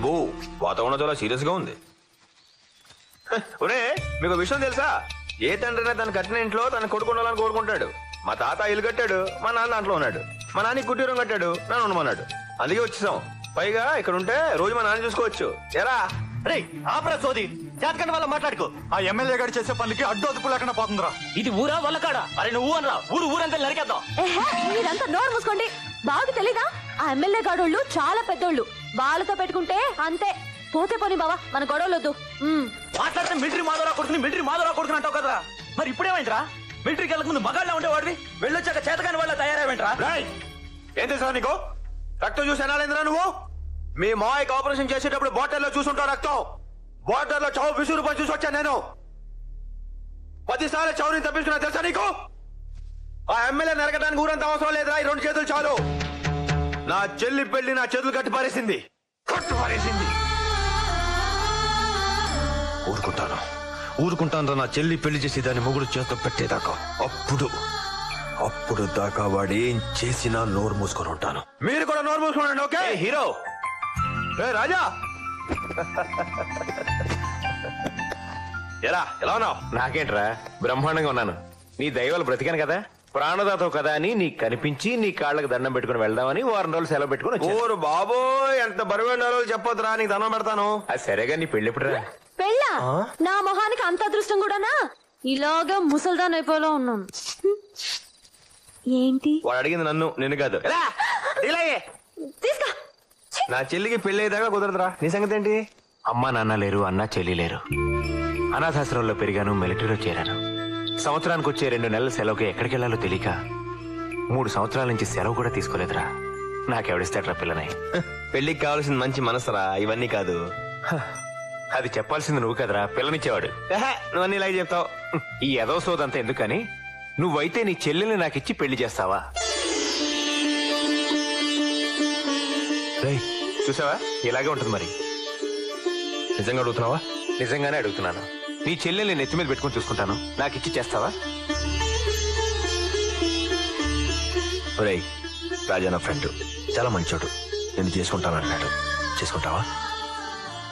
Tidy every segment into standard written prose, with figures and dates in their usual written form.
అబ్బో వాతావరణం చాలా సీరియస్ గా ఉంది. ఒరే మీకు విషయం తెలుసా? ఏ తండ్రినా తన కట్టిన ఇంట్లో తన కొడుకు ఉండాలని కోరుకుంటాడు. మా తాత ఇల్లు కట్టాడు, మా నాన్న దాంట్లో ఉన్నాడు. మా నాన్న కుటీరం కట్టాడు, నన్ను ఉండమన్నాడు. అందుకే వచ్చేసాం. పైగా ఇక్కడ ఉంటే రోజు మా నాన్న చూసుకోవచ్చు. ఎరా రే ఆపరా సోది, జాతకండి వల్ల మాట్లాడుకో. ఆ ఎమ్మెల్యే గారు చేసే పనికి అడ్డు అదుపు లేకుండా పోతుందిరా. ఇది ఊరా వల్ల కాడా? అరే నువ్వు అనరా, ఊరంతా నరికేద్దాం. మీరంతా నోరు మూసుకోండి. బాగా తెలీదా? ఆ ఎమ్మెల్యే గాడోళ్ళు చాలా పెద్దోళ్ళు. వాళ్ళతో పెట్టుకుంటే అంతే. పోతే పోనీ బావా, మన గొడవలొద్దు. మాట్లాడితే మిలిటరీ మాధవరా కొడుకుని అంటావు కదరా. మరి ఇప్పుడేమైందిరా? మిలిటరీకి వెళ్ళక ముందు మగాళ్ళ ఉండేవాడివి, వెళ్ళొచ్చాక చేతకాని వాళ్ళ తయారైవేంట్రా? ఏం తెలుసా నీకు? రక్తం చూసి ఎనాలేంద్రా నువ్వు? మీ మాయకి ఆపరేషన్ చేసేటప్పుడు బార్డర్లో చూసుంటావు రక్తం. బార్డర్లో చావు విసురు పని చూసి వచ్చాను నేను. 10 సార్లు చావుని తప్పించుకున్నా తెలుసా నీకు? ఆ ఎమ్మెల్యే నరకడానికి ఊరంత అవసరం లేదురా, ఈ 2 చేతులు చాలు. నా చెల్లి పెళ్లి నా చేతులు కట్టి పారేసింది. ఊరుకుంటాను నా చెల్లి పెళ్లి చేసి దాన్ని మొగుడు చేతితో పెట్టేదాకా. అప్పుడు దాకా వాడు ఏం చేసినా నోరు మూసుకొని ఉంటాను. మీరు కూడా నోరు మూసుకోండి. Okay hero? ఏ రాజా, ఎలా ఉన్నావు? నాకేంట్రా, బ్రహ్మాండంగా ఉన్నాను. నీ దైవాలు బ్రతికాను కదా, ప్రాణదాతవు కదా అని నీకు కనిపించి నీ కాళ్ళకి దండం పెట్టుకుని వెళ్దామని 2 వారం రోజులు సెలవు పెట్టుకుని. ఓరు బాబోయ్, ఎంత బరువైన రోజులు చెప్పొద్దురా, నీకు దండం పెడతాను. అది సరేగా, నీ పెళ్లి ఎప్పుడురా? పెళ్ళా? నా మొహానికి అంత అదృష్టం కూడానా? ఇలాగా ముసల్దాన్ అయిపోలో ఉన్నాను. ఏంటి వాడు అడిగింది నన్ను, నిన్ను కాదు. తీసుకో. నా చెల్లికి పెళ్లి అయ్యేదాకా కుదరదురా. నీ సంగతి ఏంటి? అమ్మా నాన్న లేరు, అన్న చెల్లి లేరు. అనాథాశ్రమంలో పెరిగాను, మిలిటరీలో చేరాను. సంవత్సరానికి వచ్చే 2 నెలల సెలవుకి ఎక్కడికి వెళ్లాలో తెలియక 3 సంవత్సరాల నుంచి సెలవు కూడా తీసుకోలేదురా. నాకెవడిస్తాడ్రా పిల్లని? పెళ్లికి కావాల్సిన మంచి మనసురా, ఇవన్నీ కాదు. అది చెప్పాల్సింది నువ్వు కదరా, పిల్లనిచ్చేవాడు. నువ్వన్నీ ఇలా చెప్తావు. ఈ ఎదవ సోదంతా ఎందుకని, నువ్వైతే నీ చెల్లెల్ని నాకిచ్చి పెళ్లి చేస్తావా? చూసావా, ఇలాగే ఉంటుంది మరి. నిజంగా అడుగుతున్నావా? నిజంగానే అడుగుతున్నాను. నీ చెల్లెల్ని నెత్తి మీద పెట్టుకుని చూసుకుంటాను, నాకిచ్చి చేస్తావా? ఒరేయ్, రాజా నా ఫ్రెండ్, చాలా మంచోడు. నేను చేసుకుంటాను అన్నాడు. చేసుకుంటావా?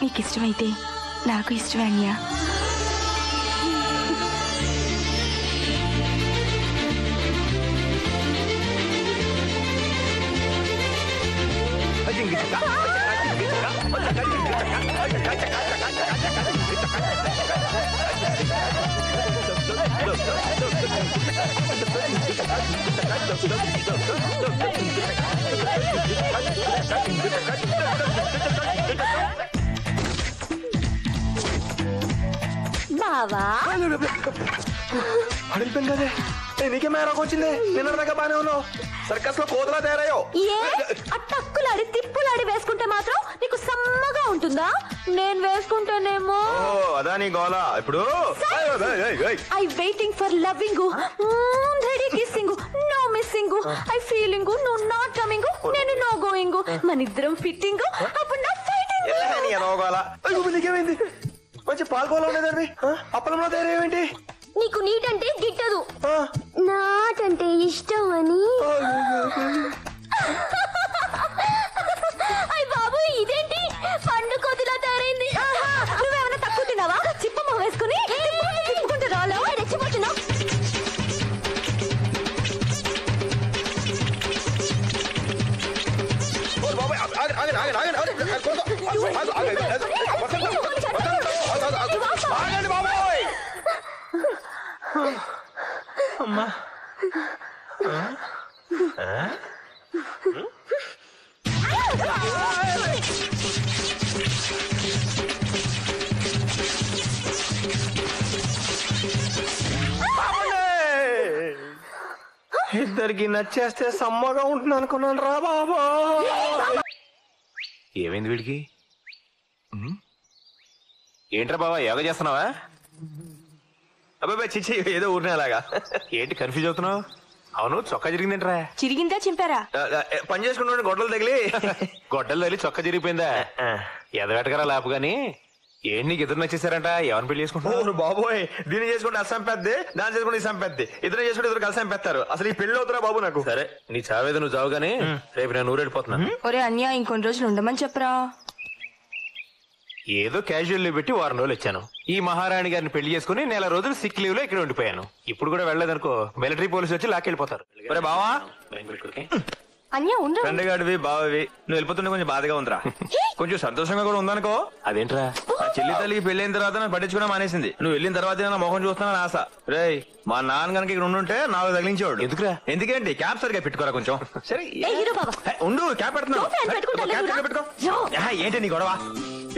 నీకు ఇష్టమైతే నాకు ఇష్టమే అన్యా. బావా అడిగిపోయింది కదే. నీకే మేరకు వచ్చింది. నిన్న దాకా బానే ఉన్నావు, సర్కస్ లో కోతలా తయారయ్యో. ఏ టక్కులాడి తిప్పులాడి వేసుకుంటే మాత్రం నీకు సమ్మగా ఉంటుందా? నేను వేసుకుంటేనేమో. అదా నీ గోల. ఇప్పుడు I waiting for loving, kissing, no missing, I feeling, no not coming, నేను నో గోయింగ్, మన ఇద్దరం ఫిట్టింగ్, అప్పుడు నా ఫైటింగ్. నీకేమైంది? మంచి పాల్గొలో ఉండేదండి, అప్పలంలో తయారేంటి? నీకు నీట్ అంటే గిట్టదు, నాట్ అంటే ఇష్టం అని. అయ్య బాబు, ఇదేంటి పండు కొద్దిలా తయారైంది? నువ్వేమైనా తక్కువ తిన్నావా? చిప్పమ్మ వేసుకుని తిప్పుకుంటే రాలో రెచ్చిపోతున్నావు. అమ్మా ఇద్దరికి నచ్చేస్తే సమ్మగా ఉంటుంది అనుకున్నాను రా బాబా. ఏమైంది వీడికి? ఏంట్రా బాబా, యోగా చేస్తున్నావా? అబ్బాయి చిచ్చి, ఏదో ఊరినే అలాగా. ఏంటి కన్ఫ్యూజ్ అవుతున్నావు? అవును, చొక్కా జరిగిందేంట్రా? చిరిగిందా చింపారా? పని చేసుకుంటూ గొడ్డలు తగిలి గొడ్డలు తగిలి చొక్కా జరిగిపోయిందా? ఎదవెటకరా లాపు గాని. ఏంటి నీకు ఇద్దరు నచ్చేసారంట? ఎవరిని పెళ్లి చేసుకుంటున్నావు? బాబోయ్, దీన్ని చేసుకుంటే అసం పెద్ది, దాన్ని చేసుకుంటే ఇసం పెద్ది. ఇద్దరు చేసుకుంటే ఇద్దరు కలిసి పెడతారు. అసలు ఈ పెళ్లి అవుతురా బాబు నాకు. సరే, నీ చావేదో నువ్వు చావు గానీ రేపు నేను ఊరెళ్ళిపోతున్నా. ఒరే అన్యా, ఇంకొన్ని రోజులు ఉండమని చెప్పరా. ఏదో క్యాజువల్ లీవ్ పెట్టి వారం రోజులు ఇచ్చాను. ఈ మహారాణి గారిని పెళ్లి చేసుకుని నెల రోజులు సిక్ లీవ్ లో ఇక్కడ ఉండిపోయాను. ఇప్పుడు కూడా వెళ్ళలేదనుకో మిలిటరీ పోలీసు వచ్చి లాక్కెళ్ళిపోతారు. బావా అన్య ఉండరా ఫ్రెండ్ గాడివి బావవి నువ్వు వెళ్ళిపోతుంటే కొంచెం బాధగా ఉందిరా. కొంచెం సంతోషంగా కూడా ఉందనుకో. అదేంట్రా నా చెల్లి తల్లికి పెళ్ళైన తర్వాత నన్ను పట్టించుకోవడం మానేసింది. నువ్వు వెళ్ళిన తర్వాత నా మొహం చూస్తానని ఆశ. రేయ్ మా నాన్న కనుక ఇక్కడ ఉండుంటే నాకు తగిలించేవాడు. ఎందుకురా? ఎందుకేంటి క్యాప్ సరిగా పెట్టుకోరా కొంచెం. సరే హీరో బాబా ఉండు క్యాప్ పెడుతున్నావు. పెట్టుకో. ఏంటి నీ గొడవ?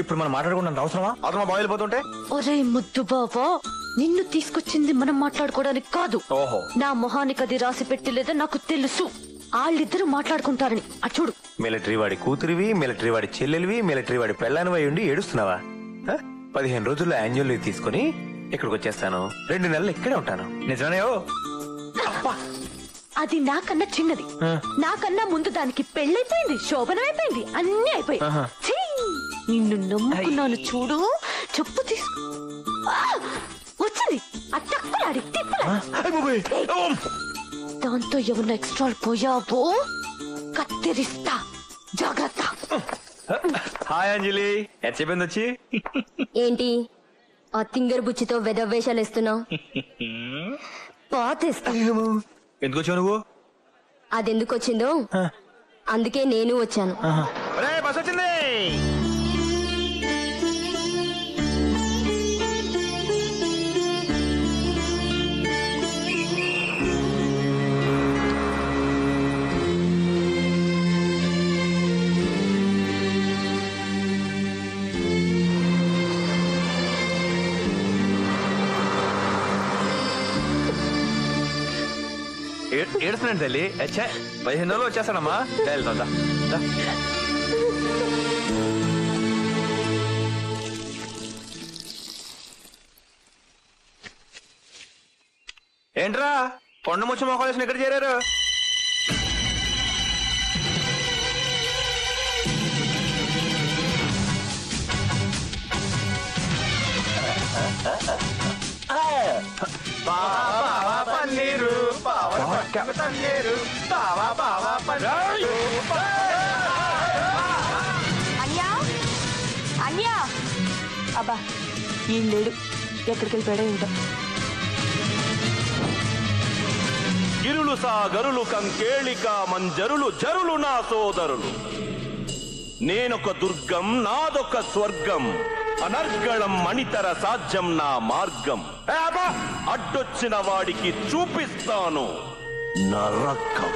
ఇప్పుడు మనం మాట్లాడుకుంటాం అవసరమా? అవసరమా బాగా వెళ్ళిపోతుంటే? ఒరే ముద్దు బాబా నిన్ను తీసుకొచ్చింది మనం మాట్లాడుకోవడానికి కాదు. ఓహో నా మొహానికి అది రాసి పెట్టలేదా నాకు తెలుసు. వాళ్ళిద్దరూ మాట్లాడుకుంటారని చూడు. మిలిటరీ వాడి కూతురివి, మిలిటరీ వాడి చెల్లెలివి, మిలిటరీ వాడి పెళ్ళానివై ఉండి ఏడుస్తున్నావా? 15 రోజుల్లో యాన్యువల్ లీవ్ తీసుకుని ఇక్కడికి వచ్చేస్తాను. 2 నెలలు ఇక్కడే ఉంటాను. నిజమే. అది నాకన్నా చిన్నది. నాకన్నా ముందు దానికి పెళ్ళైపోయింది, శోభనం అయిపోయింది, అన్ని అయిపోయి. నిన్ను నమ్ముకున్నాను చూడు. చెప్పు తీసుకో. వచ్చింది అట్టక్కలాడి దాంతో ఏమన్నా ఎక్స్ట్రా పోయావో కత్తిరిస్తా. జాగ్రత్త. హాయ్ అంజలి, ఎంత చెప్పింది వచ్చి? ఏంటి ఆ తింగర్ బుచ్చితో వెదవేషాలు వేస్తున్నావు? పాతేస్తా. ఎందుకు వచ్చావు నువ్వు? అదెందుకు వచ్చిందో అందుకే నేను వచ్చాను. బస్ వచ్చింది. ఏడుస్తున్నాను తల్లి. 15 రోజులు వచ్చేస్తానమ్మా. వెళ్తా. ఏంట్రా కొండ ముచ్చి మొక్కలేసిన ఇక్కడ చేరారు? పన్నీరు అన్యా అన్యా అబ్బా ఈ లేడు ఎక్కడికి వెళ్ళిపోయాడో ఉంటాం. గిరులు సాగరులు కంకేళిక మంజరులు జరులు నా సోదరులు. నేనొక దుర్గం నాదొక స్వర్గం. అనర్గళం మణితర సాధ్యం నా మార్గం. అడ్డొచ్చిన వాడికి చూపిస్తాను నరకం.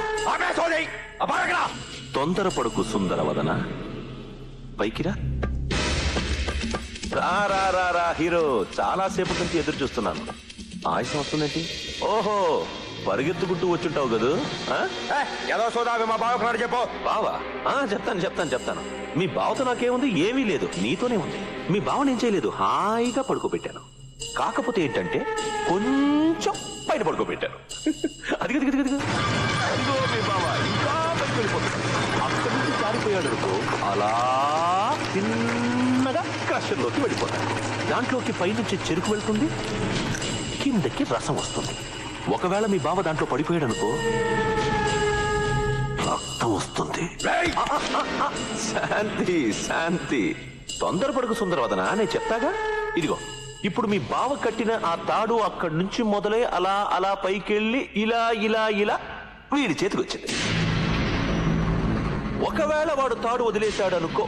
తొందరపడుకు సుందరవదన, పైకిరా. రా హీరో, చాలా సేపటి నుంచి ఎదురు చూస్తున్నాను. ఆయుసం వస్తుందేంటి? ఓహో పరిగెత్తుకుంటూ వచ్చుంటావు కదూ. ఏదో సోదావి మా బావకున్నాడు చెప్పు. బావా? చెప్తాను. మీ బావతో నాకేముంది? ఏమీ లేదు, నీతోనే ఉంది. మీ బావనేం చేయలేదు, హాయిగా పడుకోబెట్టాను. కాకపోతే ఏంటంటే కొంచెం పైన పడుకోబెట్టాను. అది మీ బావ ఇంకా పైకి వెళ్ళిపోతాడు. అక్కడి నుంచి జారిపోయాడు అనుకో, అలా చిన్నగా క్రషర్లోకి వెళ్ళిపోతాడు. దాంట్లోకి పైనుంచి చెరుకు వెళ్తుంది, కిందకి రసం వస్తుంది. ఒకవేళ మీ బావ దాంట్లో పడిపోయాడు అనుకో, రక్తం వస్తుంది. శాంతి తొందరపడుకు సుందరవదన, నేను చెప్తాగా. ఇదిగో ఇప్పుడు మీ బావ కట్టిన ఆ తాడు అక్కడి నుంచి మొదలై అలా పైకెళ్ళి ఇలా వీడి చేతికి వచ్చింది. ఒకవేళ వాడు తాడు వదిలేశాడు అనుకో,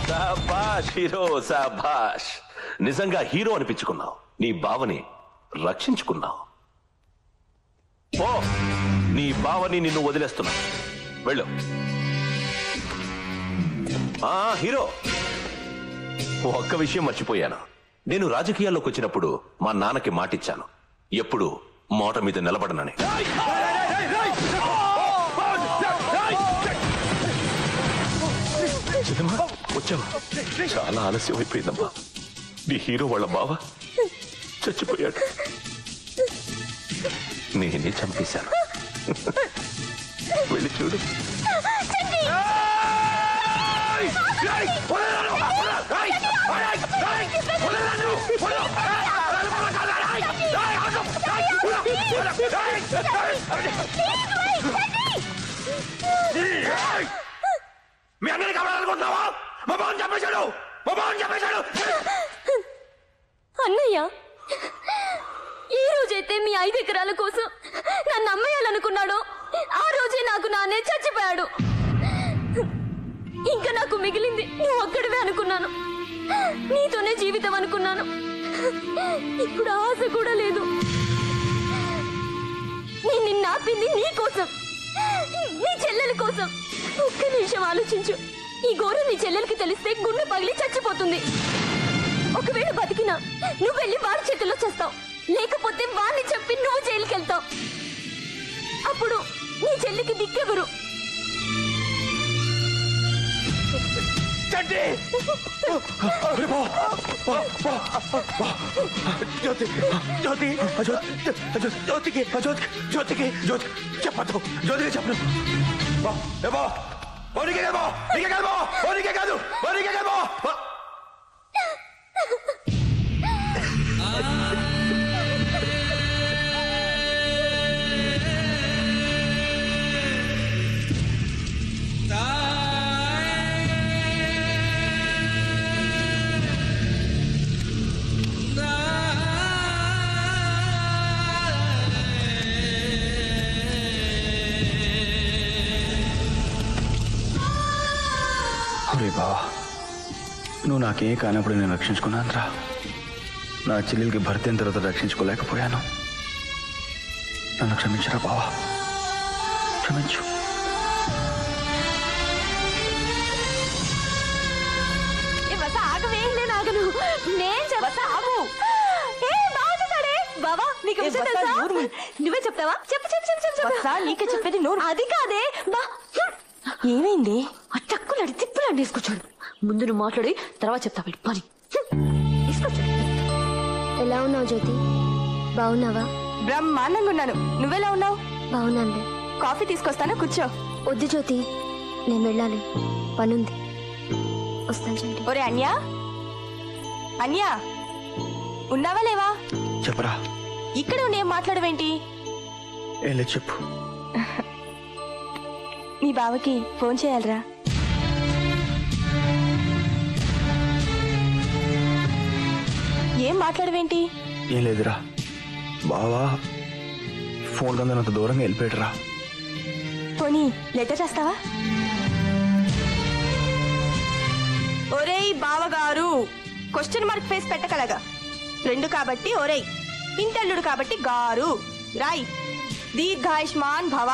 శాబాష్ హీరో, శాబాష్. నిజంగా హీరో అనిపించుకున్నావు. నీ బావని రక్షించుకున్నావు. ఓ, నీ బావని నిన్ను వదిలేస్తున్నా. వెళ్ళు. హీరో, ఒక్క విషయం మర్చిపోయాను. నేను రాజకీయాల్లోకి వచ్చినప్పుడు మా నాన్నకి మాటిచ్చాను, ఎప్పుడు మాట మీద నిలబడనని. వచ్చావా? చాలా ఆలస్యం అయిపోయిందమ్మా. నీ హీరో వాళ్ళ బావ చచ్చిపోయాడు. నేనే చంపేశాను. వెళ్ళి చూడు. మీ అందరినీ కావాలనుకుంటున్నావా? మా బావని చంపేశాడు. మా బావని చంపేశాడు. అన్నయ్య, ఈ రోజైతే మీ 5 ఎకరాల కోసం నన్ను అమ్మేయాలనుకున్నాడు, ఆ రోజే నాకు నాన్నే చచ్చిపోయాడు. ఇంకా నాకు మిగిలింది నువ్వు ఒక్కడివే అనుకున్నాను. నీతోనే జీవితం అనుకున్నాను. ఇప్పుడు ఆశ కూడా లేదు. నేను నిన్ను ఆపింది నీ కోసం, నీ చెల్లెల కోసం. ఒక్క నిమిషం ఆలోచించు. ఈ ఘోరం నీ చెల్లెలకి తెలిస్తే గుండె పగిలి చచ్చిపోతుంది. ఒకవేళ బతికినా నువ్వు వెళ్ళి వాడి చేతుల్లో చేస్తావు, లేకపోతే వాడిని చెప్పి నువ్వు జైలుకి వెళ్తావు. అప్పుడు నీ చెల్లికి దిక్కెవరు? చెప్పదు. జ్యోతికి చెప్పను. బావా, నువ్వు నాకేం కానప్పుడు నేను రక్షించుకున్నానురా. నా చెల్లెలకి భర్త అయిన తర్వాత రక్షించుకోలేకపోయాను. నన్ను క్షమించరా బావా, క్షమించు. బావా, నీకు విషయం తెలుసా? నువ్వే చెప్తావా? చెప్పు చెప్పు చెప్పు చెప్పు. నీకే చెప్పేది నోరు. అది కాదే. ఏమైంది? ఆ చక్కులాడి తిప్పులాండి తీసుకొచ్చాడు. ముందు నువ్వు మాట్లాడి తర్వాత చెప్తా. వెళ్ళి పని తీసుకొచ్చాడు. ఎలా ఉన్నావు జ్యోతి? బాగున్నావా? బ్రహ్మాండంగా ఉన్నాను. నువ్వెలా ఉన్నావు? బాగున్నానులే. కాఫీ తీసుకొస్తాను, కూర్చో. వద్దు జ్యోతి, నేను వెళ్ళాలి, పనుంది. వస్తాను చండి. ఒరే అన్యా, అన్యా ఉన్నావా లేవా? చెప్పరా. ఇక్కడ ఉండి మాట్లాడవేంటి? ఏం లేదు, చెప్పు. మీ బావకి ఫోన్ చేయాలరా. ఏం మాట్లాడవేంటి? ఏం లేదురా. బావా ఫోన్ కంద అంత దూరంగా వెళ్ళిపోయాడురా. పోనీ లెటర్ రాస్తావా? ఒరేయ్ బావగారు, క్వశ్చన్ మార్క్ ఫేస్ పెట్టగలగా. 2 కాబట్టి ఒరేయ్, ఇంటల్లుడు కాబట్టి గారు. రాయ్. దీర్ఘాయుష్మాన్ భవ.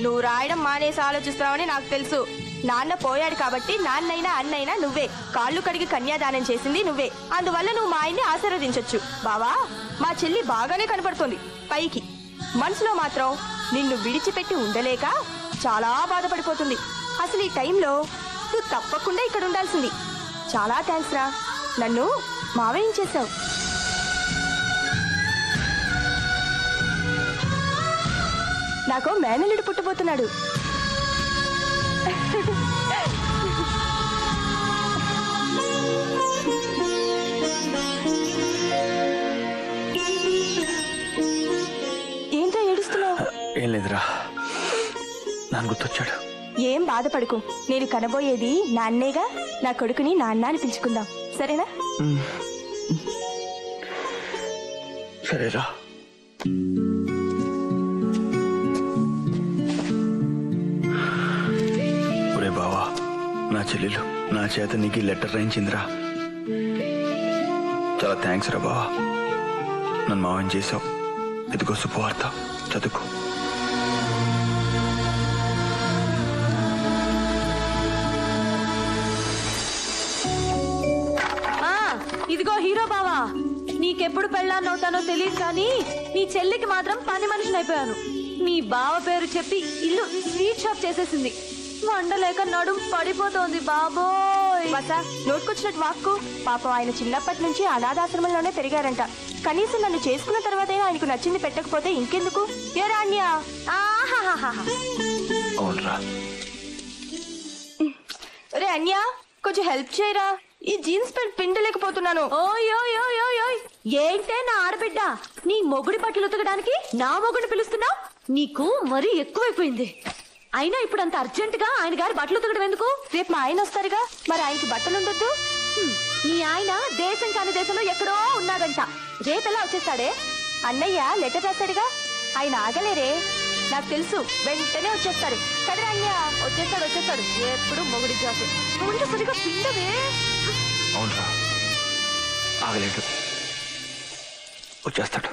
నువ్వు రాయడం మానేసి ఆలోచిస్తావని నాకు తెలుసు. నాన్న పోయాడు కాబట్టి నాన్నైనా అన్నైనా నువ్వే. కాళ్ళు కడిగి కన్యాదానం చేసింది నువ్వే. అందువల్ల నువ్వు మా ఆయన్ని ఆశీర్వదించొచ్చు. బావా, మా చెల్లి బాగానే కనపడుతోంది పైకి, మనసులో మాత్రం నిన్ను విడిచిపెట్టి ఉండలేక చాలా బాధపడిపోతుంది. అసలు ఈ టైంలో నువ్వు తప్పకుండా ఇక్కడ ఉండాల్సింది. చాలా థ్యాంక్స్ రా, నన్ను మావేయించేశావు. నాకు మేనల్లుడు పుట్టబోతున్నాడు. ఏంటో ఏడుస్తున్నావు? ఏం లేదురా, నాన్న గుర్తొచ్చాడు. ఏం బాధపడుకు, నేను కనబోయేది నాన్నేగా. నా కొడుకుని నాన్న అని పిలుచుకుందాం, సరేనా? సరేరా. ఒరే బావా, నా చెల్లెలు నా చేత నీకు లెటర్ రాయించిందిరా. చాలా థ్యాంక్స్ రా బావా, నన్ను మావని చేసావు. ఇదిగో శుభవార్త, చదువుకో. ఇదిగో హీరో బావా, నీకెప్పుడు పెళ్ళాన్నవుతానో తెలియదు కానీ నీ చెల్లికి మాత్రం పని మనిషిని అయిపోయాను. నీ బావ పేరు చెప్పి ఇల్లు స్వీట్ షాప్ చేసేసింది. వండలేక నడుం పడిపోతోంది బాబోయ్. బసా, నోటుకొచ్చినట్టు వాక్కు. పాపం ఆయన చిన్నప్పటి నుంచి అనాథాశ్రమంలోనే పెరిగారంట. కనీసం నన్ను చేసుకున్న తర్వాత ఆయనకు నచ్చింది పెట్టకపోతే ఇంకెందుకు? ఏ రాణ్యా, అవునరా. రే అన్యా, కొంచెం హెల్ప్ చేయరా. ఈ జీన్స్ ప్యాంట్ పిండలేకపోతున్నాను. ఓయ్ ఏంటే నా ఆడబిడ్డ, నీ మొగుడి బట్టలు ఉతకడానికి నా మొగుడిని పిలుస్తున్నావు? నీకు మరీ ఎక్కువైపోయింది. అయినా ఇప్పుడు అంత అర్జెంట్ గా ఆయన గారి బట్టలు ఉతకడం ఎందుకు? రేపు మా ఆయన వస్తారుగా, మరి ఆయనకి బట్టలు ఉండొద్దు? నీ ఆయన దేశం కాని దేశంలో ఎక్కడో ఉన్నాడంట. రేపెలా వచ్చేస్తాడే? అన్నయ్య లెటర్ రాశాడుగా, ఆయన ఆగలేరే. నాకు తెలుసు, వెంటనే వచ్చేస్తాడు కదరా అన్య. వచ్చేస్తాడు ఎప్పుడు మొగుడి జాతి. ముందు సరిగా పిండవే. అవునరా, ఆగలేడు, వచ్చేస్తాడు.